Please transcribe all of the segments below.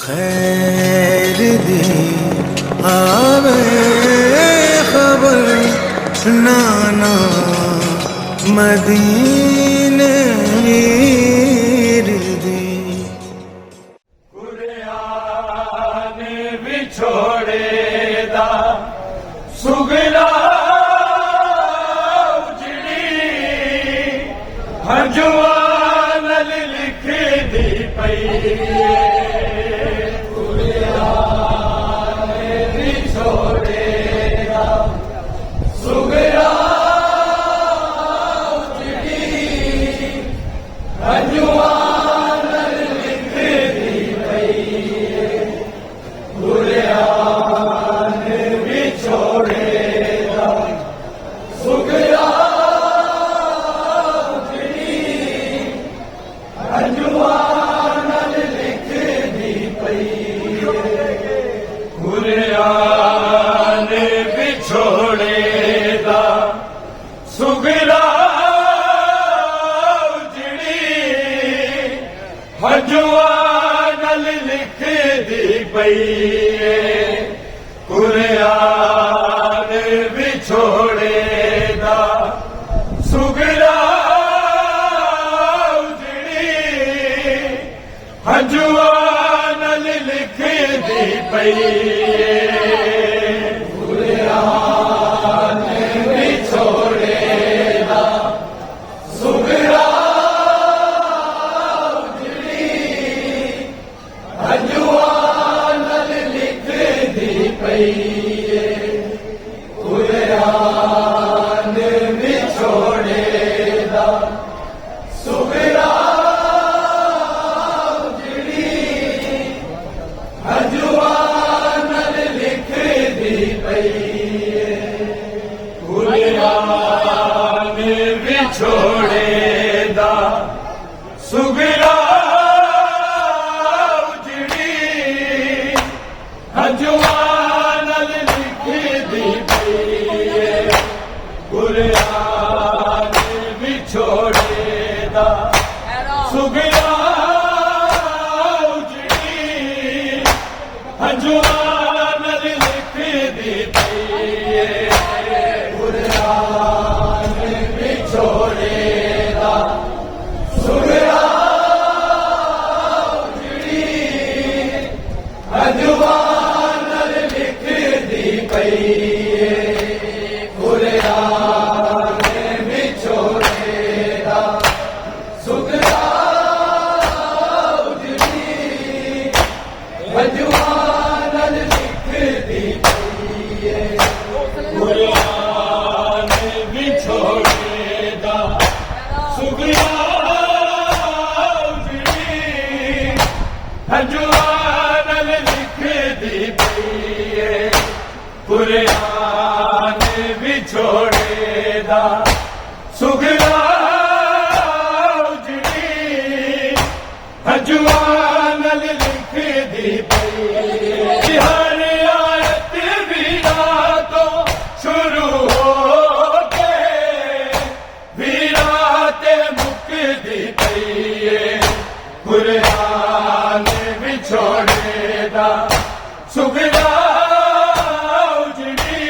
खैर दी आवे खबर नाना मदीने वीर दी कुरान विछोड़े दा सुगला उजड़ी हजवान लिख दी पई कुरान विछोड़े दा सुगला उजड़ी हजवान लिख दी पई कुरान विछोड़े दा सुगला उजड़ी हजवान लिख दी पई कुरान विछोड़े दा सुगला उजड़ी हजवान लिख दी पई कुरान विछोड़े दा सुगला उजड़ी हजवान कुरान विछोड़े दा सुगला उजड़ी हजवान लिख दी कुरान विछोड़े दा सुगला उजड़ी हजवान लिख दी पई कुरान विछोड़े दा सुगला उजड़ी हजवान लिख दी पई कुरान विछोड़े दा सुगला उजड़ी हजवान लिख दी पई कुरान विछोड़े दा सुगला उजड़ी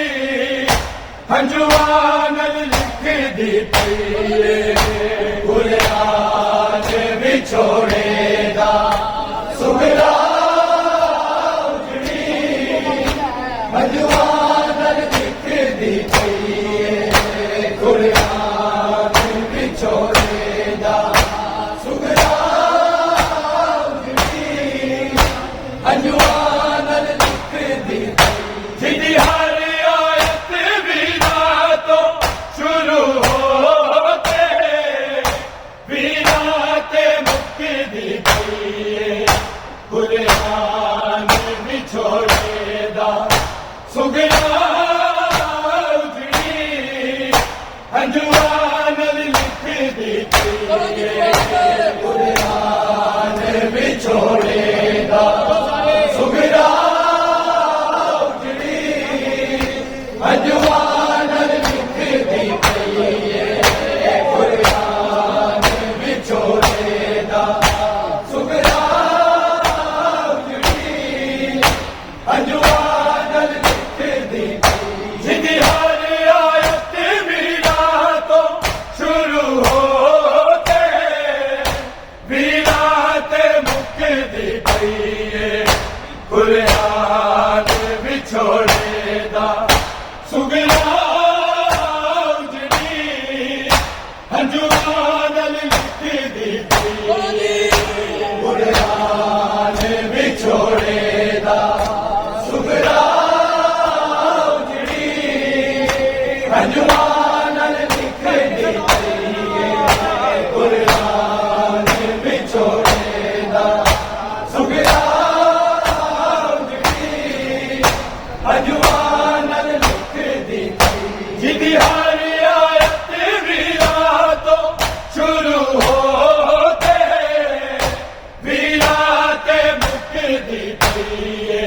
हजवान लिख दी पई कुरान विछोड़े दा सुगला उजड़ी हजवान लिख दी पई कुरान विछोड़े दा हजवान लिख दी जिदी हर आयत बिना तो शुरू होते बिना ते मुक दी पई पईए कुरान विछोड़ेदा सुगरा उजड़ी हंजुआन लिखदी कुरान विछोड़ेदा सुगरा उजड़ी हंजुआन लिखदी कुरान विछोड़ेदा सुगरा अजवान लिखदी जिदी हर आयत वीरातो शुरू होते वीराते मुकदी पईए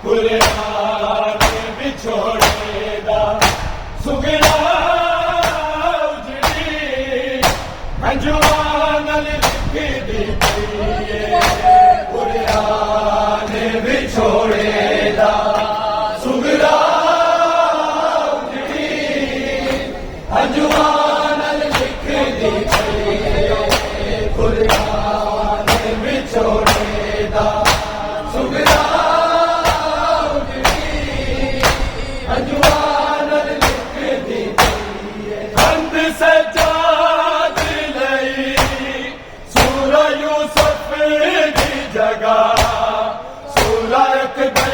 कुरान विछोड़ेदा सुगरा उजड़ी अजवान लिखदी पईए कुरान विछोड़ेदा सुगरा उजड़ी अजवान लिखदी पईए कुरान विछोड़ेदा सुगरा उजड़ी अजवान लिखदी पईए बंद सजाद लई सूरा यूसुफ दी जगह सूरा अकबर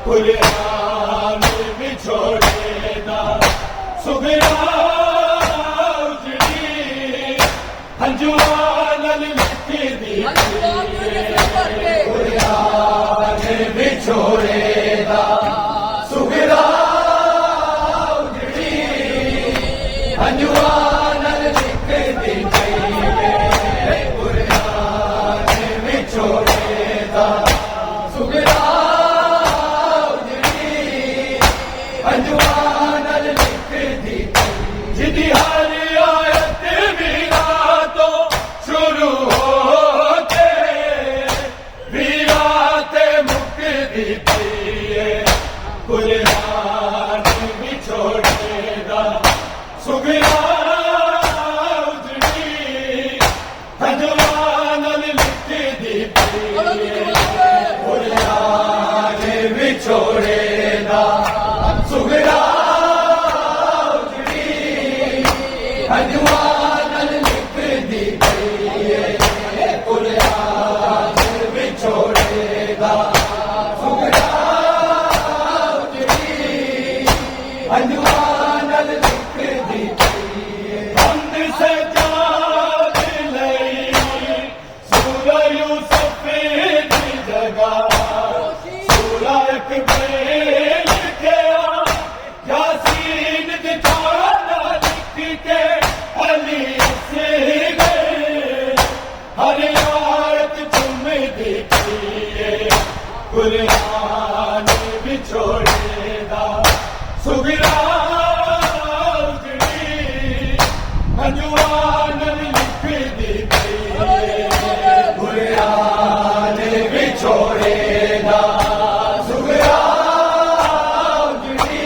कुरान विछोड़ेदा सुगरा उजड़ी हंजुआन लिखदी कुरान विछोड़ेदा सुगरा उजड़ी हंजुआन लिखदी कुरान विछोड़ेदा सुगरा अजवान लिखदी जिदी हर आयत वीरातो शुरू होते वीराते मुकदी पईए कुरान विछोड़ेदा सुगरा उजड़ी अजवान लिखदी पईए कुरान विछोड़ेदा सुगरा उजड़ी अजवान लिखदी पईए कुरान विछोड़ेदा सुगरा उजड़ी अजवान लिखदी पईए बंद सजाद लई सूरा यूसुफ दी जगह सूरा अकबर कुरान विछोड़ेदा सुगरा उजड़ी अजवान लिखदी पईए कुरान विछोड़ेदा सुगरा उजड़ी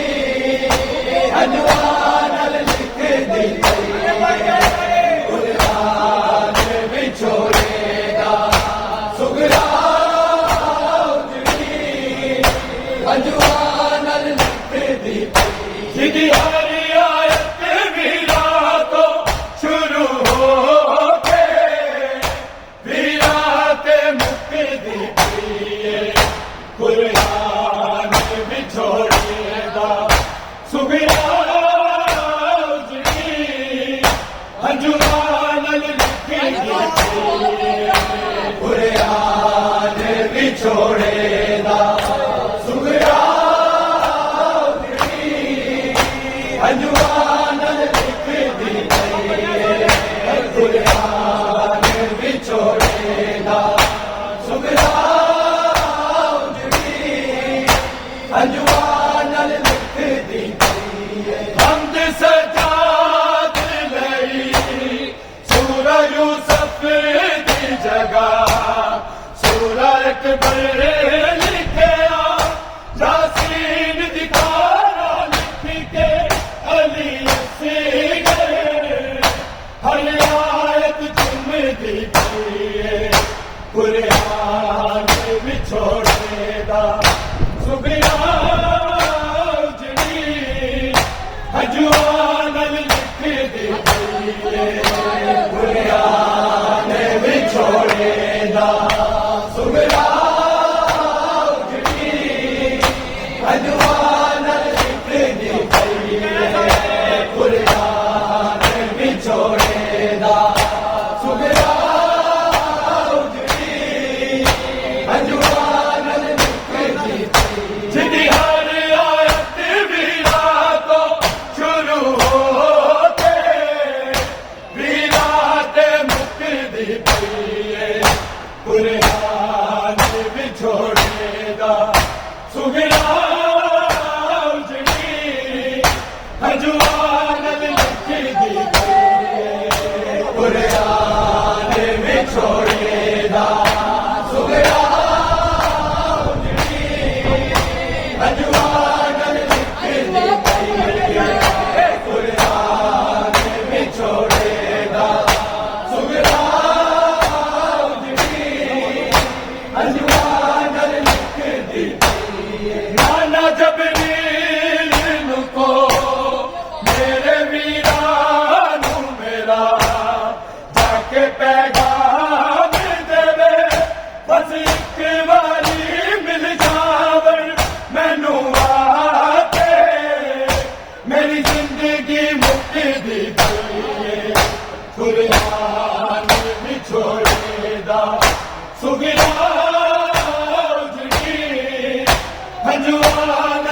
अजवान लिखदी पईए कुरान विछोड़ेदा सुगरा अजवान लिखदी जिदी हर आयत वीरातो शुरू होते वीराते मुकदी पईए कुरान विछोड़ेदा सुगरा उजड़ी अजवान लिखदी पईए कुरान विछोड़ेदा सुगरा उजड़ी अजवान लिखदी पईए कुरान विछोड़ेदा सुगरा उजड़ी अजवान लिखदी पईए बंद सजाद लई सूरा यूसुफ दी जगह सूरा अकबर लिखया सुबिया उजड़ी हजवान लिख दी दुनिया ने विछोड़े दा सुबिया उजड़ी हजवान लिख दी दुनिया ने विछोड़े दा सुबिया उजड़ी हजवान लिख दी जिदी हर आयत वीरा तो शुरू होते वीरा ते मुक्ति पईए कुरान विछोड़ेगा सुबिया उजड़ी हजवान लिख दी पईए कुरान विछोड़ेगा सुबिया हजवान लिख दी पईए कुरान विछोड़ेगा सुबिया उजड़ी हजवान लिख दी नाना जबरील नुको मेरे वीरा नू मेरा जाके पैगाम देवे बस एक बारी मिल जावन मैनू आके मेरी जिंदगी मुक्ति दी पईए कुरान विछोड़ेदा सुबिया उजड़ी हजवान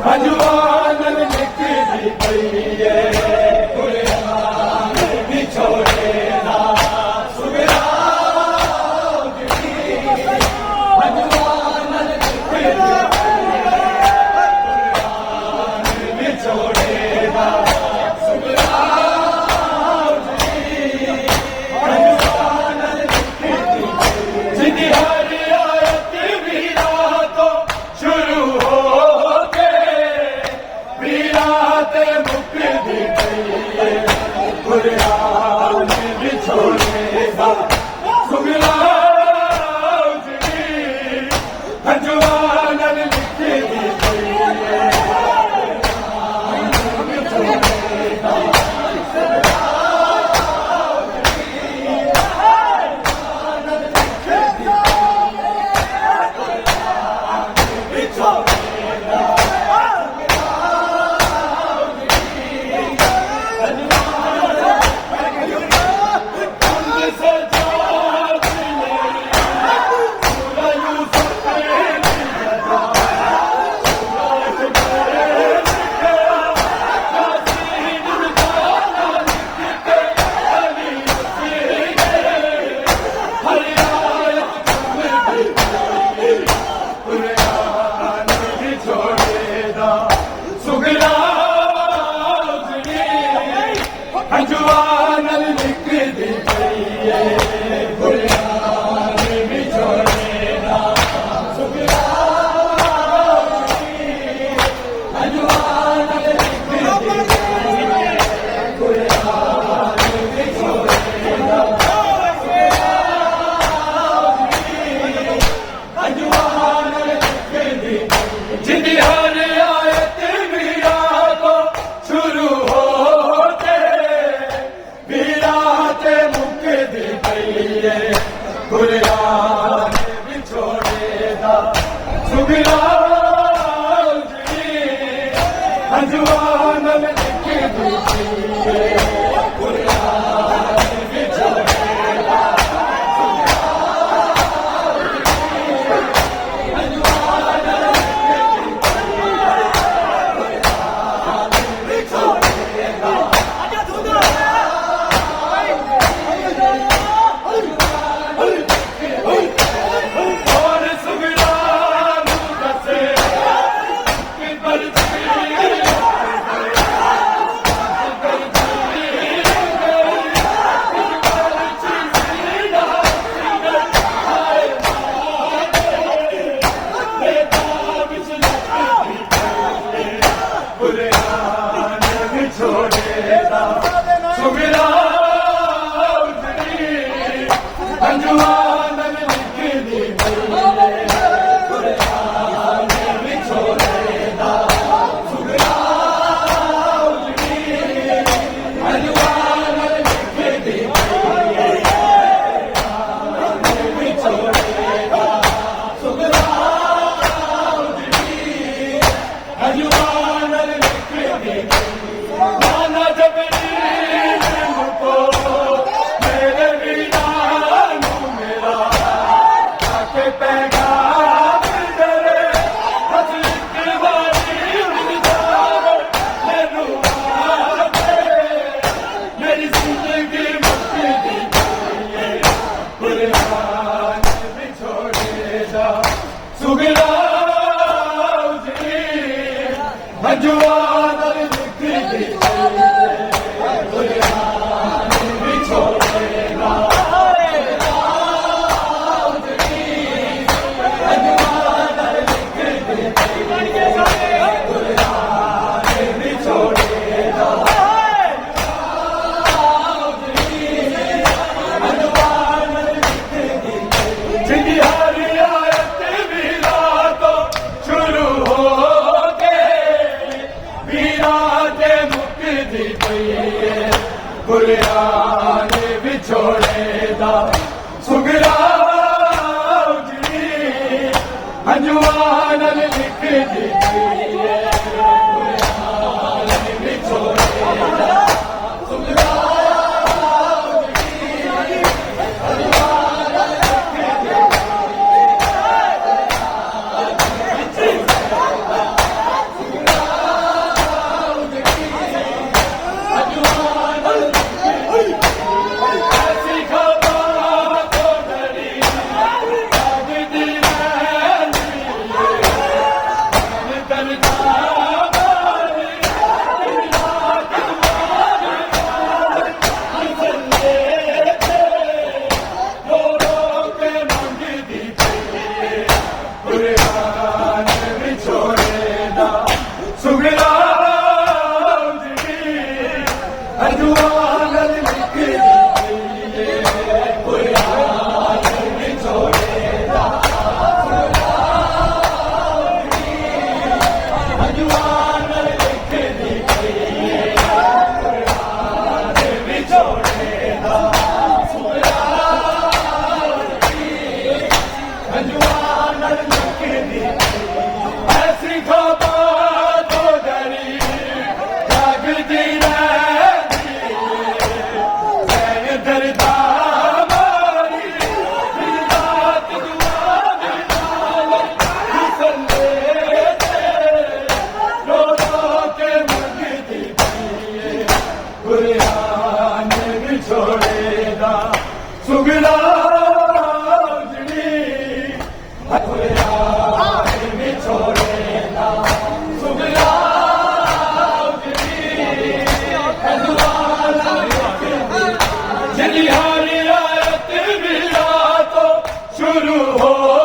अजवान लिखदी पई है कुरान विछोड़े दा सुगरा अजवान लिखदी कुरान विछोड़े दा सुगरा अजवान लिखदी जिंदी हर आयत वीरा तो शुरू हो मुक्ति कुरान विछोड़े दा सुगरा अजवान लिखदी पई है विछोड़े दा अजवान लिखदी पई है कुरान विछोड़े दा सुगरा अजवान लिखदी पई है कुरान विछोड़े दा अजवान लिखदी जिंदी हर आयत वीरा तो शुरू हो मुक्ति पई है कुरान विछोड़े दा सुगरा अजवान लिखदी पई है कुरान विछोड़े दा अजवान विछोड़े दा कुरान विछोड़े दा सुगरा अजवान लिखदी पई है कुरान विछोड़े दा सुगरा अजवान लिखदी पई है विछोड़े दा सुगरा अजवान नाना जबरील मुको मेरे वीरानू मेरा आके पैगाम दे बस एक बारी विचार मैनू आके मेरी जिंदगी मुक्ति पई है कुरान विछोड़े दा सुगरा अजवान लिखदी पई है कुरान विछोड़े दा अजवान लिखदी पई है कुरान विछोड़े दा अजवान लिखदी जिंदी हर आयत वीरा तो शुरू हो मुक्ति पई है कुरान विछोड़े दा सुगरा अजवान लिखदी पई है कुरान विछोड़े दा सुगरा अजवान सुगला उजड़ी कुरान विछोड़ेगा सुगला उजड़ी जलिहारी आयत मिला तो शुरू हो